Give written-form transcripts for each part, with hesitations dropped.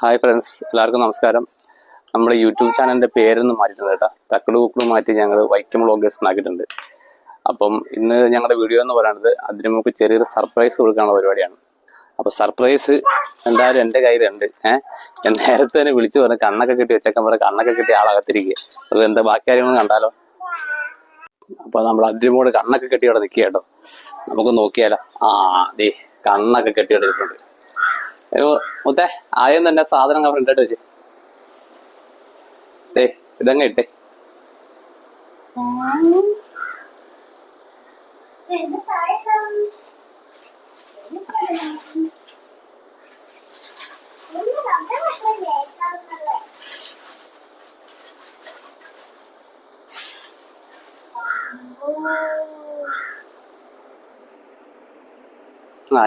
Hi friends, എല്ലാവർക്കും നമസ്കാരം. നമ്മുടെ യൂട്യൂബ് ചാനലിൻ്റെ പേരൊന്നും മാറ്റിയിട്ടുണ്ട് കേട്ടോ. തക്കട് കുക്കട് മാറ്റി ഞങ്ങൾ വൈക്കം വ്ളോഗേഴ്സ് എന്നാക്കിയിട്ടുണ്ട്. അപ്പം ഇന്ന് ഞങ്ങളുടെ വീഡിയോ എന്ന് പറയുന്നത് അതിന് നമുക്ക് ചെറിയൊരു സർപ്രൈസ് കൊടുക്കാനുള്ള പരിപാടിയാണ്. അപ്പോൾ സർപ്രൈസ് എന്തായാലും എൻ്റെ കയ്യിലുണ്ട്. ഞാൻ നേരത്തെ തന്നെ വിളിച്ചു പറഞ്ഞ് കണ്ണൊക്കെ കെട്ടി വെച്ചേക്കാൻ പറഞ്ഞ കണ്ണൊക്കെ കെട്ടി ആളകത്തിരിക്കുക. അത് എന്താ ബാക്കി കാര്യങ്ങളും കണ്ടാലോ. അപ്പോൾ നമ്മൾ അതിനോട് കണ്ണൊക്കെ കെട്ടി അവിടെ നിൽക്കുക കേട്ടോ. നമുക്ക് നോക്കിയാലോ. ദേ കണ്ണൊക്കെ കെട്ടി എടുത്തിട്ടുണ്ട്. മുത്തേ ആദ്യം തന്നെ സാധനങ്ങൾ ഫ്രണ്ടായിട്ട് വെച്ച് ഇതങ്ങ ഇട്ടേ.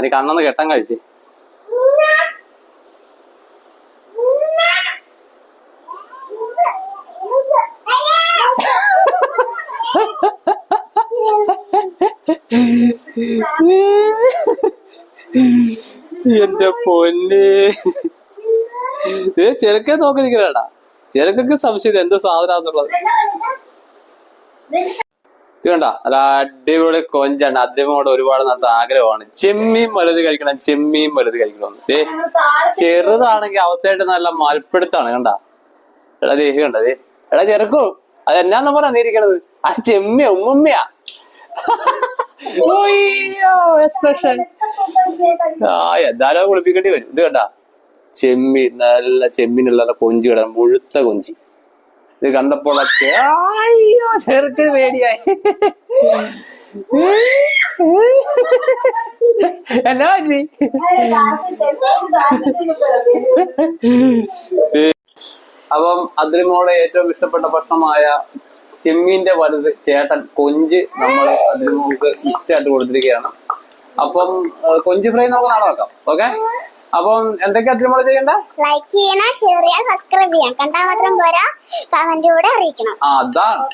നീ കണ്ണൊന്ന് കെട്ടാൻ കഴിച്ച്. എന്റെ പൊന്നെ, ചെറുക്കെ നോക്കി നിൽക്കണേടാ. ചെറുക്കൊക്കെ സംശയം എന്ത് സാധനാന്നുള്ളത്. ഇത് കണ്ട അല്ല, അടിപൊളി കൊഞ്ചാണ്. അതിനോട് ഒരുപാട് നല്ല ആഗ്രഹമാണ്. ചെമ്മീൻ വലുത് കഴിക്കണം, ചെമ്മീൻ വലുത് കഴിക്കണമെന്ന്. ചെറുതാണെങ്കിൽ അവസ്ഥയായിട്ട് നല്ല മൽപ്പിടുത്താണ്. കണ്ട എടാ, ദേഹി കണ്ടതേ. എടാ ചെറുക്കോ, അതെന്നാന്ന് പറഞ്ഞാ നീരിക്കണത്? ആ ചെമ്മിയ ഉമ്മമ്മയാ. എക്സ്പ്രഷൻ എന്തായാലും കുളിപ്പിക്കേണ്ടി വരും. ഇത് കണ്ട ചെമ്മീൻ, നല്ല ചെമ്മീനുള്ള കൊഞ്ചി കിടണം, മുഴുത്ത കൊഞ്ചി. ഇത് കണ്ടപ്പോൾ അയ്യോ ചെറുക്ക് പേടിയായി. എന്നാ പറ്റി? അപ്പം അതിരുമോളെ ഏറ്റവും ഇഷ്ടപ്പെട്ട ഭക്ഷണമായ ചെമ്മീന്റെ വലുത് ചേട്ടൻ കൊഞ്ച് നമ്മൾ അതിരുമോൾക്ക് ഇഷ്ടമായിട്ട് കൊടുത്തിരിക്കുകയാണ്. അപ്പം കൊഞ്ച് ഫ്രൈ നമുക്ക് നാളെ വെക്കാം. ഓക്കെ, അപ്പം എന്തൊക്കെയാ അതിരുമോള് ചെയ്യണ്ടേ? ലൈക്ക് ചെയ്യണം, ഷെയർ ചെയ്യാൻ, സബ്സ്ക്രൈബ് ചെയ്യാം. കണ്ടാൽ മാത്രം പോരാ, കമന്റിലൂടെ അറിയിക്കണം. അതാണ്.